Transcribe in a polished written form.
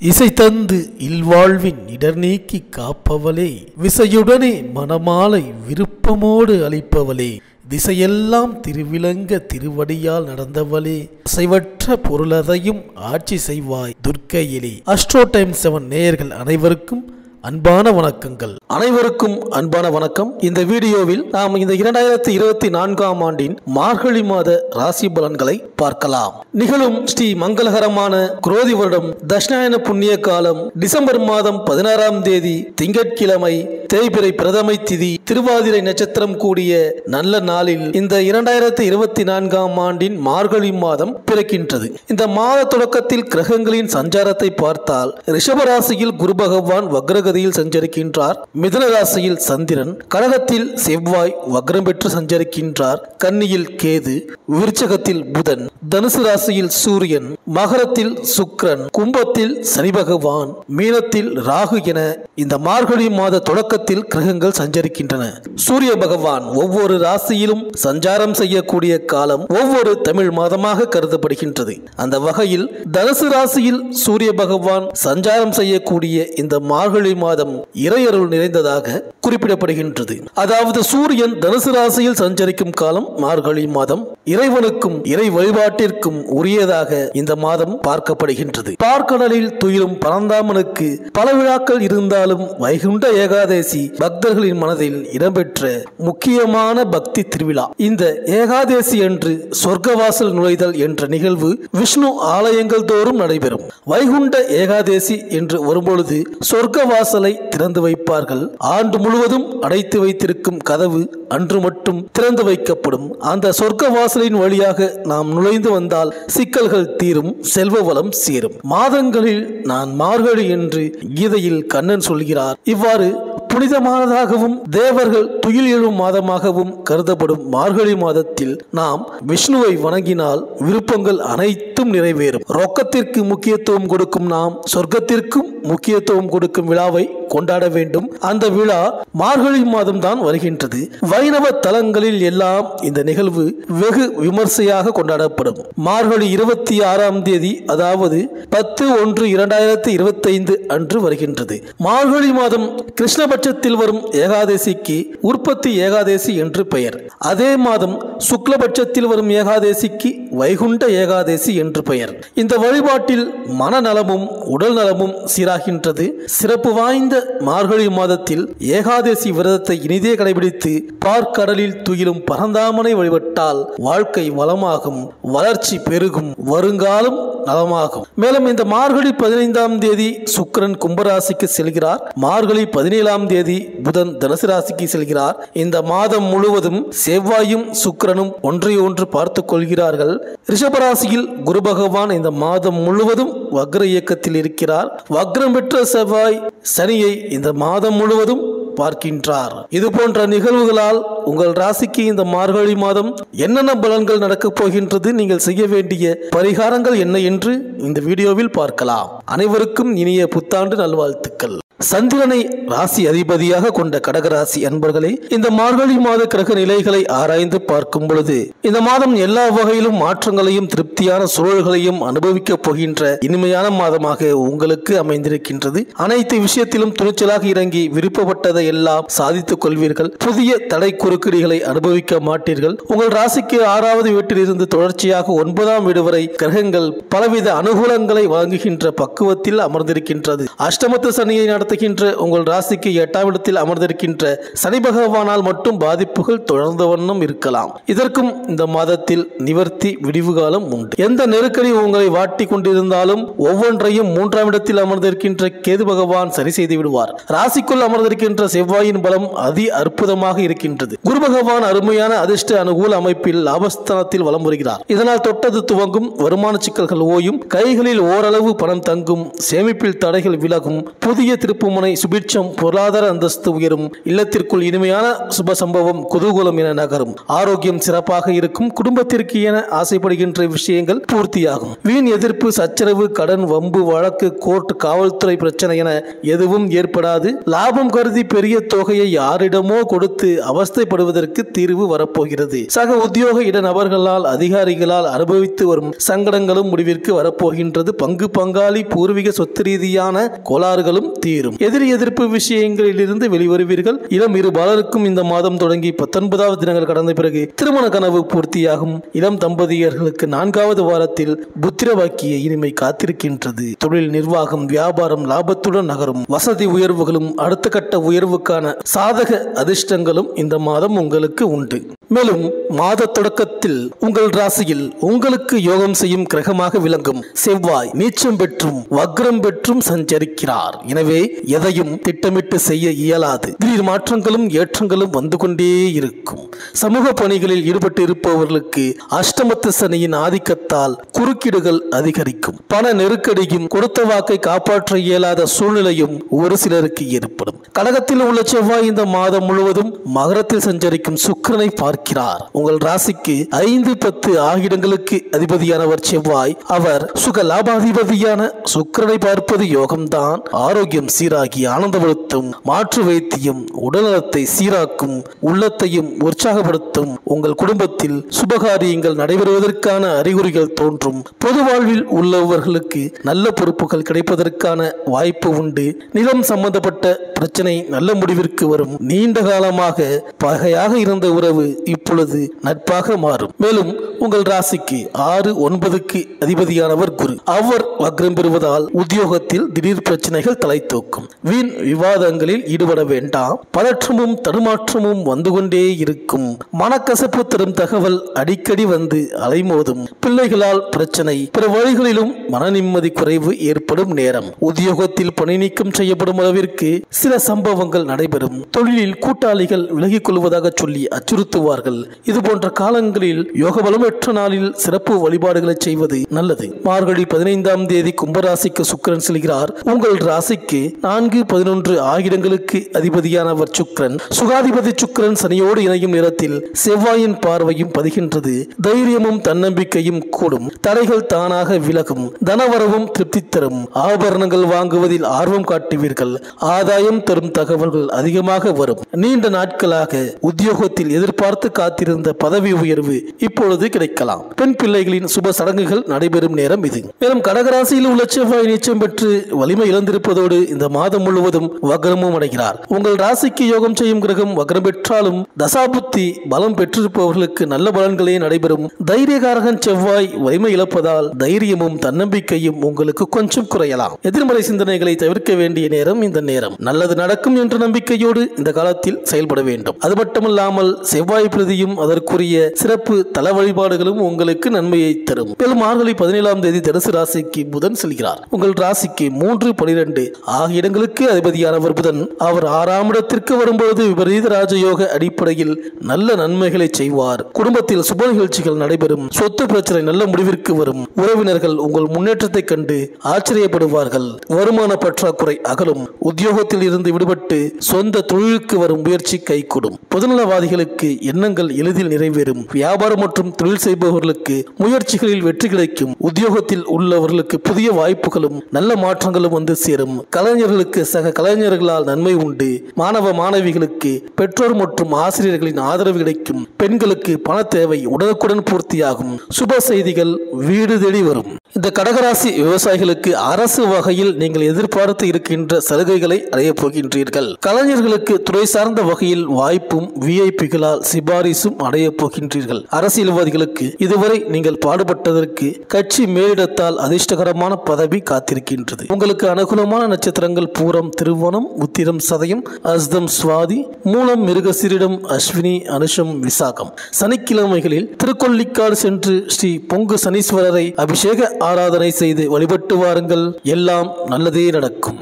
இசை தந்து இல்வாழ்வின் இடர் நீக்கி காப்பவளே, விசையுடனே மனமாலை விருப்பமோடு அளிப்பவளே, திசையெல்லாம் திருவிளங்க திருவடியால் நடந்தவளே, அசைவற்ற பொருளதையும் ஆட்சி செய்வாய் துர்க்கையிலே. அஸ்ட்ரோ டைம் 7 நேயர்கள் அனைவருக்கும் அன்பான வணக்கங்கள். அனைவருக்கும் அன்பான வணக்கம். இந்த வீடியோவில் நாம் இந்த 2024ஆம் ஆண்டின் மார்கழி மாத ராசி பலன்களை பார்க்கலாம். நிகழும் ஸ்ரீ மங்களகரமான குரோதி வருடம் தட்சிணாயன புண்ணிய காலம் டிசம்பர் மாதம் 16ஆம் தேதி திங்கட்கிழமை தேய்பிறை பிரதமை திதி திருவாதிரை நட்சத்திரம் கூடிய நல்ல நாளில் இந்த 2024ஆம் ஆண்டின் மார்கழி மாதம் பிறக்கின்றது. இந்த மாத தொடக்கத்தில் கிரகங்களின் சஞ்சாரத்தை பார்த்தால் ரிஷபராசியில் குரு பகவான் வக்ரகதியில் சஞ்சரிக்கின்றார். மிதுன ராசியில் சந்திரன், கடகத்தில் செவ்வாய் வக்ரம் பெற்று சஞ்சரிக்கின்றார். கன்னியில் கேது, விருச்சகத்தில் புதன், தனுசு ராசியில் சூரியன், மகரத்தில் சுக்கிரன், கும்பத்தில் சனி பகவான், மீனத்தில் ராகு என இந்த மார்கழி மாத தொடக்கத்தில் கிரகங்கள் சஞ்சரிக்கின்றன. சூரிய பகவான் ஒவ்வொரு ராசியிலும் சஞ்சாரம் செய்யக்கூடிய காலம் ஒவ்வொரு தமிழ் மாதமாக கருதப்படுகின்றது. அந்த வகையில் தனுசு ராசியில் சூரிய பகவான் சஞ்சாரம் செய்யக்கூடிய இந்த மார்கழி மாதம் இறையருள் நிறைந்ததாக குறிப்பிடப்படுகின்றது. அதாவது சூரியன் தனுசு ராசியில் சஞ்சரிக்கும் காலம் மார்கழி மாதம் இறைவனுக்கும் இறை வழிபாட்டிற்கும் உரியதாக இந்த மாதம் பார்க்கப்படுகின்றது. பார்க்கடலில் துயிலும் பரந்தாமனுக்கு பல விழாக்கள் இருந்தாலும் வைகுண்ட ஏகாதேசி பக்தர்களின் மனதில் இடம்பெற்ற முக்கியமான பக்தி திருவிழா. இந்த ஏகாதேசி அன்று சொர்க்கவாசல் நுழைதல் என்ற நிகழ்வு விஷ்ணு ஆலயங்கள் தோறும் நடைபெறும். வைகுண்ட ஏகாதேசி என்று வரும்பொழுது சொர்க்கவாசலை திறந்து வைப்பார்கள். ஆண்டு முழுவதும் அடைத்து வைத்திருக்கும் கதவு அன்று மட்டும் திறந்து வைக்கப்படும். அந்த சொர்க்க வாசலின் வழியாக நாம் நுழைந்து வந்தால் சிக்கல்கள் தீரும், செல்வ வளம் சேரும். மாதங்களில் நான் மார்கழி என்று கீதையில் கண்ணன் சொல்கிறார். இவ்வாறு புனிதமானதாகவும் தேவர்கள் துயில் எழும் மாதமாகவும் கருதப்படும் மார்கழி மாதத்தில் நாம் விஷ்ணுவை வணங்கினால் விருப்பங்கள் அனைத்தும் நிறைவேறும். ரொக்கத்திற்கு முக்கியத்துவம் கொடுக்கும் நாம் சொர்க்கத்திற்கும் முக்கியத்துவம் கொடுக்கும் விழாவை கொண்டாட வேண்டும். அந்த விழா மார்கழி மாதம் தான் வருகின்றது. வைணவ தலங்களில் எல்லாம் இந்த நிகழ்வு வெகு விமர்சையாக கொண்டாடப்படும். மார்கழி 26ஆம் தேதி அதாவது 10/1/2025 அன்று வருகின்றது. மார்கழி மாதம் கிருஷ்ணபட்சத்தில் வரும் ஏகாதசிக்கு உற்பத்தி ஏகாதசி என்று பெயர். அதே மாதம் சுக்லபட்சத்தில் வரும் ஏகாதசிக்கு வைகுண்ட ஏகாதசி என்று பெயர். இந்த வழிபாட்டில் மனநலமும் உடல் நலமும் சீராகின்றது. சிறப்பு வாய்ந்த மார்கழி மாதத்தில் ஏகாதசி விரதத்தை இனிதே கடைபிடித்து பார்க்கடலில் துயிலும் பரந்தாமனை வழிபட்டால் வாழ்க்கை வளமாகும், வளர்ச்சி பெருகும், வருங்காலம் நலமாகும். மேலும் இந்த மார்கழி 15ஆம் தேதி சுக்கிரன் கும்பராசிக்கு செல்கிறார். மார்கழி 17ஆம் தேதி புதன் தனுசு ராசிக்கு செல்கிறார். இந்த மாதம் முழுவதும் செவ்வாயும் சுக்கிரனும் ஒன்றையொன்று பார்த்துக் கொள்கிறார்கள். ரிஷபராசியில் குரு பகவான் இந்த மாதம் முழுவதும் வக்ர இயக்கத்தில் இருக்கிறார். வக்ரம் பெற்ற செவ்வாய் சனியை இந்த மாதம் முழுவதும் பார்க்கின்றார். இது போன்ற நிகழ்வுகளால் உங்கள் ராசிக்கு இந்த மார்கழி மாதம் என்னென்ன பலன்கள் நடக்கப் போகின்றது, நீங்கள் செய்ய வேண்டிய பரிகாரங்கள் என்ன என்று இந்த வீடியோவில் பார்க்கலாம். அனைவருக்கும் இனிய புத்தாண்டு நல்வாழ்த்துக்கள். சந்திரனை ராசி அதிபதியாக கொண்ட கடகராசி அன்பர்களே, இந்த மார்கழி மாத கிரக நிலைகளை ஆராய்ந்து பார்க்கும் பொழுது இந்த மாதம் எல்லா வகையிலும் மாற்றங்களையும் திருப்தியான சூழல்களையும் அனுபவிக்கப் போகின்ற இனிமையான மாதமாக உங்களுக்கு அமைந்திருக்கின்றது. அனைத்து விஷயத்திலும் துணிச்சலாக இறங்கி விருப்பப்பட்டதை எல்லாம் சாதித்துக் கொள்வீர்கள். புதிய தடை குறுக்கீடுகளை அனுபவிக்க மாட்டீர்கள். உங்கள் ராசிக்கு 6வது வீட்டில் இருந்து தொடர்ச்சியாக 9ஆம் வீடு வரை கிரகங்கள் பலவித அனுகூலங்களை வழங்குகின்ற பக்குவத்தில் அமர்ந்திருக்கின்றது. அஷ்டமத்து சனியை உங்கள் ராசிக்கு 8ஆம் இடத்தில் அமர்ந்திருக்கின்ற சனி பகவானால் மட்டும் பாதிப்புகள் தொடர்ந்த வண்ணம் இருக்கலாம். இதற்கும் இந்த மாதத்தில் நிவர்த்தி விடிவு காலம் உண்டு. எந்த நெருக்கடி உங்களை வாட்டி கொண்டிருந்தாலும் ஒவ்வொன்றையும் 3ஆம் இடத்தில் அமர்ந்திருக்கின்ற கேது பகவான் சரி செய்து விடுவார். ராசிக்குள் அமர்ந்திருக்கின்ற செவ்வாயின் பலம் அதி அற்புதமாக இருக்கின்றது. குரு பகவான் அருமையான அதிர்ஷ்ட அனுகூல அமைப்பில் லாபஸ்தானத்தில் வலம் வருகிறார். இதனால் தொட்டது துவங்கும், வருமான சிக்கல்கள் ஓயும், கைகளில் ஓரளவு பணம் தங்கும், சேமிப்பில் தடைகள் விலகும், புதிய திருப்புமுனை சுபிட்சம், பொருளாதார அந்தஸ்து உயரும், இல்லத்திற்குள் இனிமையான சுப சம்பவம், குதூகூலம் என நகரும், ஆரோக்கியம் சிறப்பாக இருக்கும், குடும்பத்திற்கு என ஆசைப்படுகின்ற விஷயங்கள் பூர்த்தியாகும். வீண் எதிர்ப்பு, சச்சரவு, கடன், வம்பு, வழக்கு, கோர்ட், காவல்துறை பிரச்சனை என எதுவும் ஏற்படாது. லாபம் கருதி பெரிய தொகையை யாரிடமோ கொடுத்து அவஸ்தைப்படுவதற்கு தீர்வு வரப்போகிறது. சக உத்தியோக இட நபர்களால், அதிகாரிகளால் அனுபவித்து வரும் சங்கடங்களும் முடிவிற்கு வரப்போகின்றது. பங்கு பங்காளி, பூர்வீக சொத்து ரீதியான கோளாறுகளும் தீரும். எதிரி எதிர்ப்பு விஷயங்களில் இருந்து வெளிவருவீர்கள். இளம் இரு பாலருக்கும் இந்த மாதம் தொடங்கி 19வது தினங்கள் கடந்த பிறகு திருமண கனவு பூர்த்தியாகும். இளம் தம்பதியர்களுக்கு 4வது வாரத்தில் புத்திர வாக்கிய இனிமை காத்திருக்கின்றது. தொழில், நிர்வாகம், வியாபாரம் லாபத்துடன் நகரும். வசதி உயர்வுகளும் அடுத்த கட்ட உயர்வுக்கான சாதக அதிர்ஷ்டங்களும் இந்த மாதம் உங்களுக்கு உண்டு. மேலும் மாத தொடக்கத்தில் உங்கள் ராசியில் உங்களுக்கு யோகம் செய்யும் கிரகமாக விளங்கும் செவ்வாய் நீச்சம் பெற்றும் வக்ரம் பெற்றும் சஞ்சரிக்கிறார். எனவே எதையும் திட்டமிட்டு செய்ய இயலாது. திடீர் மாற்றங்களும் ஏற்றங்களும் வந்து கொண்டே இருக்கும். சமூக பணிகளில் ஈடுபட்டு இருப்பவர்களுக்கு அஷ்டமத்து சனியின் ஆதிக்கத்தால் குறுக்கீடுகள் அதிகரிக்கும். பண நெருக்கடியும் கொடுத்த வாக்கை காப்பாற்ற இயலாத சூழ்நிலையும் ஒரு சிலருக்கு ஏற்படும். கடகத்தில் உள்ள செவ்வாய் இந்த மாதம் முழுவதும் மகரத்தில் சஞ்சரிக்கும் சுக்கிரனை பார்க்கிறார். உங்கள் ராசிக்கு 5, 10 ஆகிடங்களுக்கு அதிபதியானவர் செவ்வாய். அவர் சுக லாபாதிபதியான சுக்கிரனை பார்ப்பது யோகம்தான். ஆரோக்கியம் சீராகி ஆனந்தப்படுத்தும், மாற்று வைத்தியம் உடல்நலத்தை சீராக்கும், உள்ளத்தையும் உற்சாகப்படுத்தும். உங்கள் குடும்பத்தில் சுபகாரியங்கள் நடைபெறுவதற்கான அறிகுறிகள் தோன்றும். பொது வாழ்வில் உள்ளவர்களுக்கு நல்ல பொறுப்புகள் கிடைப்பதற்கான வாய்ப்பு உண்டு. நிலம் சம்பந்தப்பட்ட பிரச்சனை நல்ல முடிவிற்கு வரும். நீண்ட காலமாக பகையாக இருந்த உறவு இப்பொழுது நட்பாக மாறும். மேலும் உங்கள் ராசிக்கு 6, 9க்கு அதிபதியானவர் குரு. அவர் வக்ரம் பெறுவதால் உத்தியோகத்தில் திடீர் பிரச்சனைகள் தலை தூக்கும். வீண் விவாதங்களில் ஈடுபட வேண்டாம். பதற்றமும் தடுமாற்றமும் வந்து கொண்டே இருக்கும். மனக்கசப்பு தரும் தகவல் அடிக்கடி வந்து அலைமோதும். பிள்ளைகளால் பிரச்சனை, பிற வழிகளிலும் மன நிம்மதி குறைவு ஏற்படும் நேரம். உத்தியோகத்தில் பணி நீக்கம் செய்யப்படும் அளவிற்கு சில சம்பவங்கள் நடைபெறும். தொழிலில் கூட்டாளிகள் விலகிக் கொள்வதாக சொல்லி அச்சுறுத்துவார்கள். இது போன்ற காலங்களில் யோகபலமற்ற நாளில் சிறப்பு வழிபாடுகளை செய்வது நல்லது. மார்கழி 15ஆம் தேதி கும்பராசிக்கு சுக்கிரன் செல்கிறார். உங்கள் ராசிக்கு 4, 11 ஆகிடங்களுக்கு அதிபதியானவர் சுக்கிரன். சுகாதிபதி சுக்கிரன் சனியோடு இணையும் நேரத்தில் செவ்வாயின் பார்வையும் பதிகின்றது. தைரியமும் தன்னம்பிக்கையும் கூடும். தடைகள் தானாக விலகும். தனவரவும் திருப்தி தரும். ஆபரணங்கள் வாங்குவதில் ஆர்வம் காட்டுவீர்கள். ஆதாயம் தரும் தகவல்கள் அதிகமாக வரும். நீண்ட நாட்களாக உத்தியோகத்தில் எதிர்பார்த்து காத்திருந்த பதவி உயர்வு இப்பொழுது கிடைக்கலாம். பெண் பிள்ளைகளின் சுப சடங்குகள் நடைபெறும் நேரம் இது. மேலும் கடகராசியில் உள்ள செவ்வாய் நீச்சம் பெற்று வலிமை இழந்திருப்பதோடு இந்த மாதம் முழுவதும் வக்ரமும் அடைகிறார். உங்கள் ராசிக்கு யோகம் செய்யும் கிரகம் வக்ரம் பெற்றாலும் தசாபுத்தி பலம் பெற்றிருப்பவர்களுக்கு நல்ல பலன்களே நடைபெறும். தைரியகாரகன் செவ்வாய் வலிமை இழப்பதால் தைரியமும் தன்னம்பிக்கையும் உங்களுக்கு கொஞ்சம் குறையலாம். எதிர்மறை சிந்தனைகளை தவிர்க்க வேண்டிய நேரம் இந்த நேரம். நல்லது நடக்கும் என்ற நம்பிக்கையோடு இந்த காலத்தில் செயல்பட வேண்டும். அது மட்டுமல்லாமல் செவ்வாய் பிரதியும் அதற்குரிய சிறப்பு தல வழிபாடுகளும் உங்களுக்கு நன்மையை தரும். மேலும் மார்கழி 17ஆம் தேதி தனுசு ராசிக்கு புதன் செல்கிறார். உங்கள் ராசிக்கு 3, 12 ஆகிய இடங்களுக்கு அதிபதியானவர் புதன். அவர் 6ஆம் இடத்திற்கு வரும்போது விபரீத ராஜயோக அடிப்படையில் நல்ல நன்மைகளை செய்வார். குடும்பத்தில் சுப நிகழ்ச்சிகள் நடைபெறும். சொத்து பிரச்சனை நல்ல முடிவிற்கு வரும். உறவினர்கள் உங்கள் முன்னேற்றத்தை கண்டு ஆச்சரியப்படுவார்கள். வருமான பற்றாக்குறை அகலும். உத்தியோகத்தில் இருந்து விடுபட்டு சொந்த தொழிலுக்கு வரும் முயற்சி கைகூடும். பொதுநலவாதிகளுக்கு எண்ணங்கள் எளிதில் நிறைவேறும். வியாபாரம் மற்றும் தொழில் செய்பவர்களுக்கு முயற்சிகளில் வெற்றி கிடைக்கும். உத்தியோகத்தில் உள்ளவர்களுக்கு புதிய வாய்ப்புகளும் நல்ல மாற்றங்களும் வந்து சேரும். கலைஞர்களுக்கு சக கலைஞர்களால் நன்மை உண்டு. மாணவ மாணவிகளுக்கு பெற்றோர் மற்றும் ஆசிரியர்களின் ஆதரவு கிடைக்கும். பெண்களுக்கு பண தேவை உடனுக்குடன் பூர்த்தியாகும். சுப செய்திகள் வீடு தேடி வரும். இந்த கடகராசி விவசாயிகளுக்கு அரசு வகையில் நீங்கள் எதிர்பார்த்து இருக்கின்ற சலுகைகளை அடையப் போகின்றீர்கள். கலைஞர்களுக்கு துறை சார்ந்த வகையில் வாய்ப்பும் விஐபிகளால் சிபாரிசும் அடையப் போகின்றீர்கள். அரசியல்வாதிகளுக்கு இதுவரை நீங்கள் பாடுபட்டதற்கு கட்சி மேலிடத்தால் அதிர்ஷ்டகரமான பதவி காத்திருக்கின்றது. உங்களுக்கு அனுகூலமான நட்சத்திரங்கள் பூரம், திருவோணம், உத்திரம், சதயம், அஸ்தம், சுவாதி, மூலம், மிருகசீரிடம், அஸ்வினி, அனுஷம், விசாகம். சனிக்கிழமைகளில் திருக்கொள்ளிக்காடு சென்று ஸ்ரீ பொங்கு சனீஸ்வரரை அபிஷேக ஆராதனை செய்து வழிபட்டு வாருங்கள். எல்லாம் நல்லதே நடக்கும்.